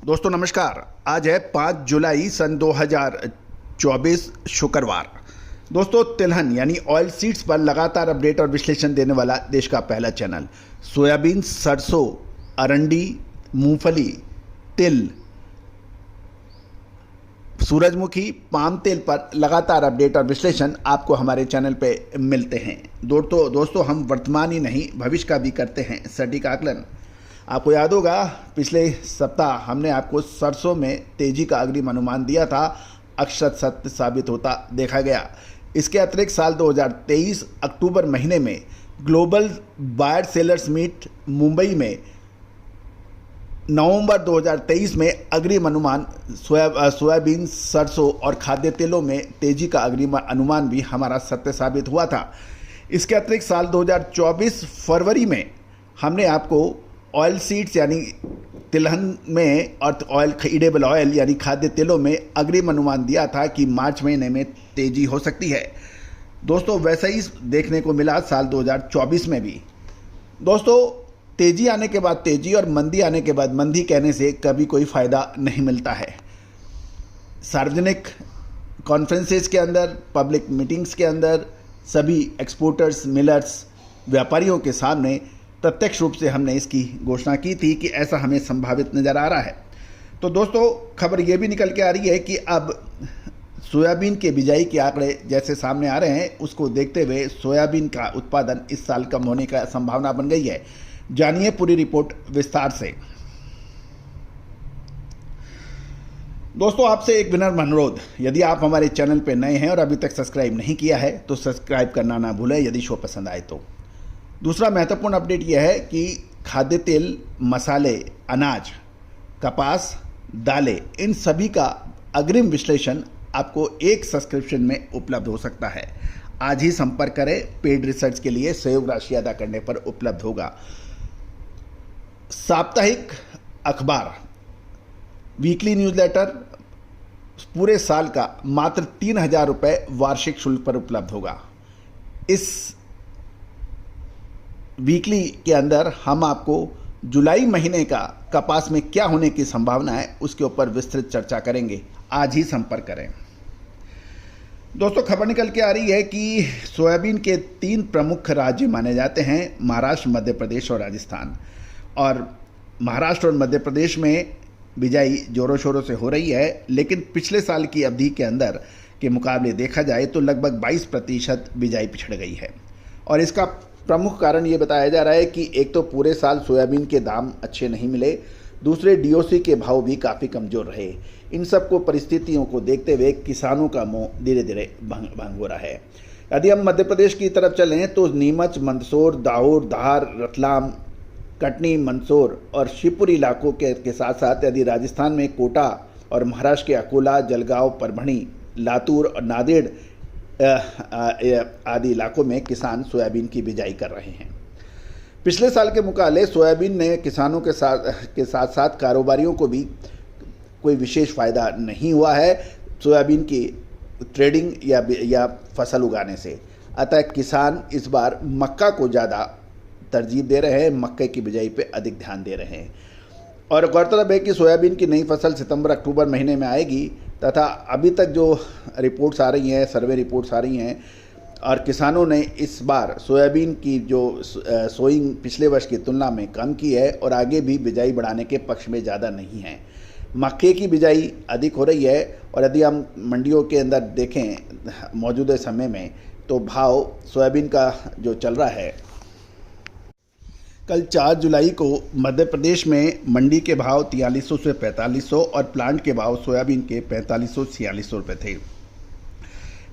दोस्तों नमस्कार। आज है 5 जुलाई सन 2024 शुक्रवार। दोस्तों तिलहन यानी ऑयल सीड्स पर लगातार अपडेट और विश्लेषण देने वाला देश का पहला चैनल सोयाबीन, सरसों, अरंडी, मूंगफली, तिल, सूरजमुखी, पाम तेल पर लगातार अपडेट और विश्लेषण आपको हमारे चैनल पे मिलते हैं। दोस्तों हम वर्तमान ही नहीं भविष्य का भी करते हैं सटीक आकलन। आपको याद होगा पिछले सप्ताह हमने आपको सरसों में तेजी का अग्रिम अनुमान दिया था, अक्षत सत्य साबित होता देखा गया। इसके अतिरिक्त साल 2023 अक्टूबर महीने में global buyer sellers meet Mumbai में नवंबर 2023 में अग्रिम अनुमान सोयाबीन, सरसों और खाद्य तेलों में तेजी का अग्रिम अनुमान भी हमारा सत्य साबित हुआ था। इसके अतिरिक्त साल 2024 फरवरी में हमने आपको ऑयल सीड्स यानी तिलहन में और ऑयल ईडेबल ऑयल यानी खाद्य तेलों में अग्रिम अनुमान दिया था कि मार्च महीने में तेजी हो सकती है। दोस्तों वैसा ही देखने को मिला साल 2024 में भी। दोस्तों तेजी आने के बाद तेजी और मंदी आने के बाद मंदी कहने से कभी कोई फ़ायदा नहीं मिलता है। सार्वजनिक कॉन्फ्रेंसेस के अंदर, पब्लिक मीटिंग्स के अंदर सभी एक्सपोर्टर्स, मिलर्स, व्यापारियों के सामने प्रत्यक्ष रूप से हमने इसकी घोषणा की थी कि ऐसा हमें संभावित नज़र आ रहा है। तो दोस्तों खबर ये भी निकल के आ रही है कि अब सोयाबीन के बिजाई के आंकड़े जैसे सामने आ रहे हैं, उसको देखते हुए सोयाबीन का उत्पादन इस साल कम होने का संभावना बन गई है। जानिए पूरी रिपोर्ट विस्तार से। दोस्तों आपसे एक विनम्र अनुरोध, यदि आप हमारे चैनल पर नए हैं और अभी तक सब्सक्राइब नहीं किया है तो सब्सक्राइब करना ना भूलें यदि शो पसंद आए तो। दूसरा महत्वपूर्ण अपडेट यह है कि खाद्य तेल, मसाले, अनाज, कपास, दालें, इन सभी का अग्रिम विश्लेषण आपको एक सब्सक्रिप्शन में उपलब्ध हो सकता है। आज ही संपर्क करें। पेड रिसर्च के लिए सहयोग राशि अदा करने पर उपलब्ध होगा। साप्ताहिक अखबार, वीकली न्यूज़लेटर पूरे साल का मात्र 3,000 रुपये वार्षिक शुल्क पर उपलब्ध होगा। इस वीकली के अंदर हम आपको जुलाई महीने का कपास में क्या होने की संभावना है उसके ऊपर विस्तृत चर्चा करेंगे। आज ही संपर्क करें। दोस्तों खबर निकल के आ रही है कि सोयाबीन के 3 प्रमुख राज्य माने जाते हैं, महाराष्ट्र, मध्य प्रदेश और राजस्थान। और महाराष्ट्र और मध्य प्रदेश में बिजाई जोरों शोरों से हो रही है, लेकिन पिछले साल की अवधि के अंदर के मुकाबले देखा जाए तो लगभग 22% बिजाई पिछड़ गई है। और इसका प्रमुख कारण ये बताया जा रहा है कि एक तो पूरे साल सोयाबीन के दाम अच्छे नहीं मिले, दूसरे डीओसी के भाव भी काफ़ी कमज़ोर रहे। इन सब को परिस्थितियों को देखते हुए किसानों का मुंह धीरे धीरे भंग हो रहा है। यदि हम मध्य प्रदेश की तरफ चलें तो नीमच, मंदसौर, दाहोद, धार, रतलाम, कटनी, मंदसौर और शिवपुरी इलाकों के साथ साथ यदि राजस्थान में कोटा और महाराष्ट्र के अकोला, जलगांव, परभणी, लातूर और नांदेड़ आदि इलाकों में किसान सोयाबीन की बिजाई कर रहे हैं। पिछले साल के मुकाबले सोयाबीन ने किसानों के साथ साथ कारोबारियों को भी कोई विशेष फ़ायदा नहीं हुआ है सोयाबीन की ट्रेडिंग या फसल उगाने से। अतः किसान इस बार मक्का को ज़्यादा तरजीह दे रहे हैं, मक्के की बिजाई पे अधिक ध्यान दे रहे हैं। और गौरतलब है कि सोयाबीन की नई फसल सितंबर अक्टूबर महीने में आएगी तथा अभी तक जो रिपोर्ट्स आ रही हैं, सर्वे रिपोर्ट्स आ रही हैं, और किसानों ने इस बार सोयाबीन की जो सोइंग पिछले वर्ष की तुलना में कम की है और आगे भी बिजाई बढ़ाने के पक्ष में ज़्यादा नहीं है। मक्के की बिजाई अधिक हो रही है। और यदि हम मंडियों के अंदर देखें मौजूदा समय में तो भाव सोयाबीन का जो चल रहा है, कल 4 जुलाई को मध्य प्रदेश में मंडी के भाव 4300 से 4500 और प्लांट के भाव सोयाबीन के 4500-4600 रुपये थे।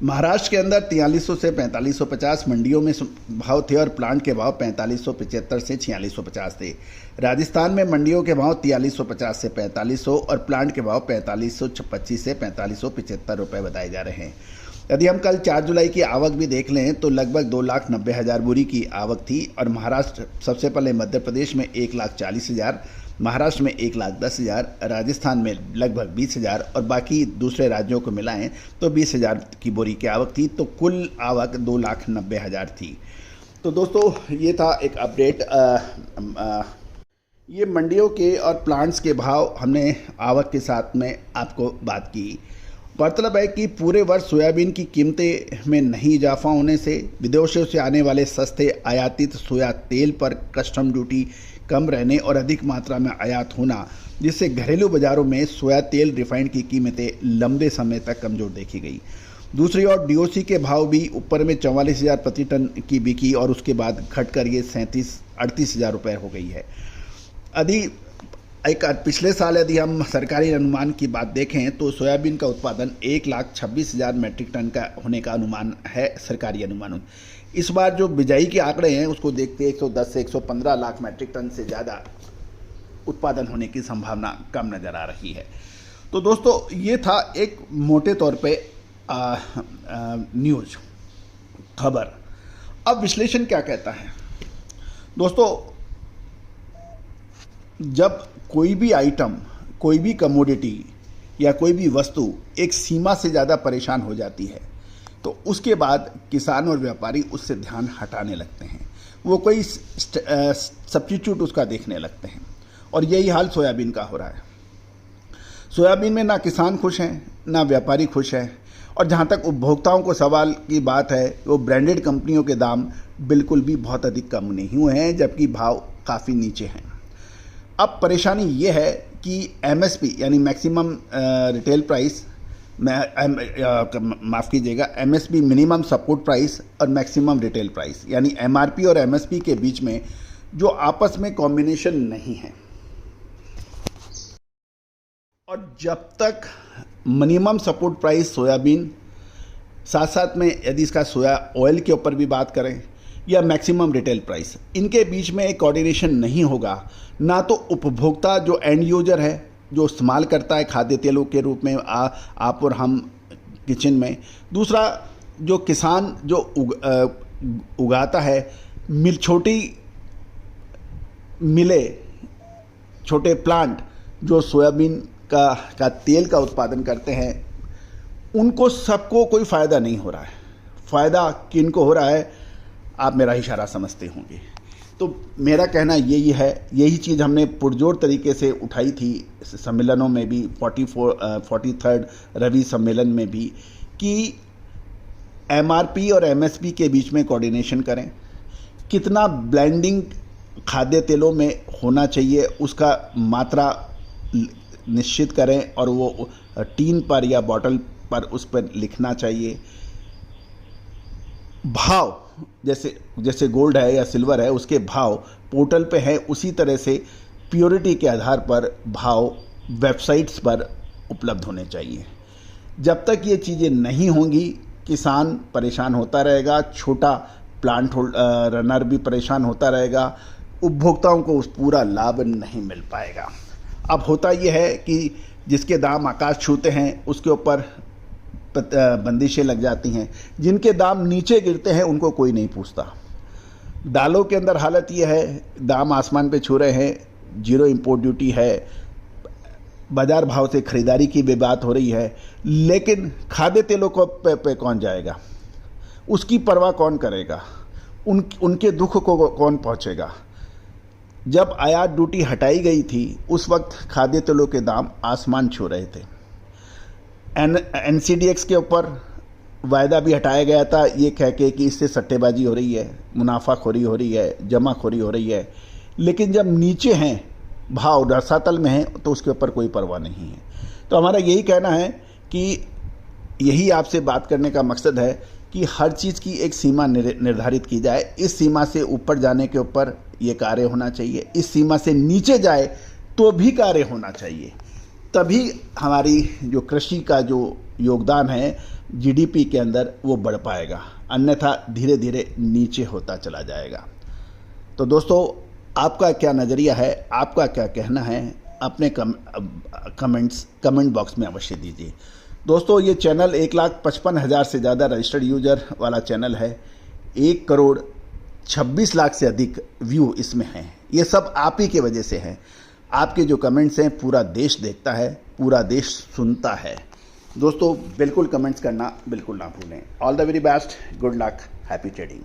महाराष्ट्र के अंदर 4300 से 4550 मंडियों में भाव थे और प्लांट के भाव 4575 से 4650 थे। राजस्थान में मंडियों के भाव 4350 से 4500 और प्लांट के भाव 4525 से 4575 रुपये बताए जा रहे हैं। यदि हम कल 4 जुलाई की आवक भी देख लें तो लगभग 2,90,000 बोरी की आवक थी। और महाराष्ट्र सबसे पहले मध्य प्रदेश में 1,40,000, महाराष्ट्र में 1,10,000, राजस्थान में लगभग 20,000 और बाकी दूसरे राज्यों को मिलाएं तो 20,000 की बोरी की आवक थी। तो कुल आवक 2,90,000 थी। तो दोस्तों ये था एक अपडेट ये मंडियों के और प्लांट्स के भाव हमने आवक के साथ में आपको बात की। गौरतलब है कि पूरे वर्ष सोयाबीन की कीमतें में नहीं इजाफा होने से विदेशों से आने वाले सस्ते आयातित सोया तेल पर कस्टम ड्यूटी कम रहने और अधिक मात्रा में आयात होना, जिससे घरेलू बाजारों में सोया तेल रिफाइंड की कीमतें लंबे समय तक कमज़ोर देखी गई। दूसरी ओर डीओसी के भाव भी ऊपर में 44,000 प्रति टन की बिकी और उसके बाद घटकर ये 38,000 रुपये हो गई है। पिछले साल यदि हम सरकारी अनुमान की बात देखें तो सोयाबीन का उत्पादन 1,26,000 मैट्रिक टन का होने का अनुमान है, सरकारी अनुमान। इस बार जो बिजाई के आंकड़े हैं उसको देखते 110 से 115 लाख मैट्रिक टन से ज़्यादा उत्पादन होने की संभावना कम नज़र आ रही है। तो दोस्तों ये था एक मोटे तौर पे न्यूज़ खबर। अब विश्लेषण क्या कहता है दोस्तों, जब कोई भी आइटम, कोई भी कमोडिटी या कोई भी वस्तु एक सीमा से ज़्यादा परेशान हो जाती है तो उसके बाद किसान और व्यापारी उससे ध्यान हटाने लगते हैं, वो कोई सब्स्टिट्यूट उसका देखने लगते हैं और यही हाल सोयाबीन का हो रहा है। सोयाबीन में ना किसान खुश हैं ना व्यापारी खुश हैं और जहाँ तक उपभोक्ताओं को सवाल की बात है वो ब्रांडेड कंपनियों के दाम बिल्कुल भी बहुत अधिक कम नहीं हुए हैं, जबकि भाव काफ़ी नीचे हैं। अब परेशानी ये है कि एमएसपी यानी मैक्सिमम रिटेल प्राइस, माफ़ कीजिएगा, एमएसपी मिनिमम सपोर्ट प्राइस और मैक्सिमम रिटेल प्राइस यानी एमआरपी और एमएसपी के बीच में जो आपस में कॉम्बिनेशन नहीं है, और जब तक मिनिमम सपोर्ट प्राइस सोयाबीन, साथ साथ में यदि इसका सोया ऑयल के ऊपर भी बात करें या मैक्सिमम रिटेल प्राइस, इनके बीच में एक कोऑर्डिनेशन नहीं होगा, ना तो उपभोक्ता जो एंड यूजर है, जो इस्तेमाल करता है खाद्य तेलों के रूप में आप और हम किचन में, दूसरा जो किसान जो उगाता है, छोटी मिले, छोटे प्लांट जो सोयाबीन का तेल का उत्पादन करते हैं, उनको सबको कोई फ़ायदा नहीं हो रहा है। फ़ायदा किनको हो रहा है आप मेरा इशारा समझते होंगे। तो मेरा कहना यही है, यही चीज़ हमने पुरजोर तरीके से उठाई थी सम्मेलनों में भी, 43rd रवि सम्मेलन में भी, कि एमआरपी और एमएसपी के बीच में कोऑर्डिनेशन करें, कितना ब्लेंडिंग खाद्य तेलों में होना चाहिए उसका मात्रा निश्चित करें और वो टीन पर या बॉटल पर उस पर लिखना चाहिए। भाव जैसे गोल्ड है या सिल्वर है उसके भाव पोर्टल पे है, उसी तरह से प्योरिटी के आधार पर भाव वेबसाइट्स पर उपलब्ध होने चाहिए। जब तक ये चीज़ें नहीं होंगी किसान परेशान होता रहेगा, छोटा प्लांट रनर भी परेशान होता रहेगा, उपभोक्ताओं को उस पूरा लाभ नहीं मिल पाएगा। अब होता यह है कि जिसके दाम आकाश छूते हैं उसके ऊपर बंदिशें लग जाती हैं, जिनके दाम नीचे गिरते हैं उनको कोई नहीं पूछता। दालों के अंदर हालत ये है, दाम आसमान पे छू रहे हैं, जीरो इंपोर्ट ड्यूटी है, बाजार भाव से खरीदारी की भी बात हो रही है, लेकिन खाद्य तेलों को पे कौन जाएगा, उसकी परवाह कौन करेगा, उनके दुख को कौन पहुंचेगा। जब आयात ड्यूटी हटाई गई थी उस वक्त खाद्य तेलों के दाम आसमान छू रहे थे। NCDX के ऊपर वायदा भी हटाया गया था ये कह के कि इससे सट्टेबाजी हो रही है, मुनाफाखोरी हो रही है, जमाखोरी हो रही है, लेकिन जब नीचे हैं भाव रसातल में हैं तो उसके ऊपर कोई परवाह नहीं है। तो हमारा यही कहना है कि यही आपसे बात करने का मकसद है कि हर चीज़ की एक सीमा निर्धारित की जाए। इस सीमा से ऊपर जाने के ऊपर ये कार्य होना चाहिए, इस सीमा से नीचे जाए तो भी कार्य होना चाहिए, तभी हमारी जो कृषि का जो योगदान है GDP के अंदर वो बढ़ पाएगा, अन्यथा धीरे धीरे नीचे होता चला जाएगा। तो दोस्तों आपका क्या नज़रिया है, आपका क्या कहना है, अपने कमेंट बॉक्स में अवश्य दीजिए। दोस्तों ये चैनल 1,55,000 से ज़्यादा रजिस्टर्ड यूजर वाला चैनल है, 1,26 लाख से अधिक व्यू इसमें हैं। ये सब आप ही की वजह से है, आपके जो कमेंट्स हैं पूरा देश देखता है, पूरा देश सुनता है। दोस्तों बिल्कुल कमेंट्स करना बिल्कुल ना भूलें। All the very best, good luck, happy trading.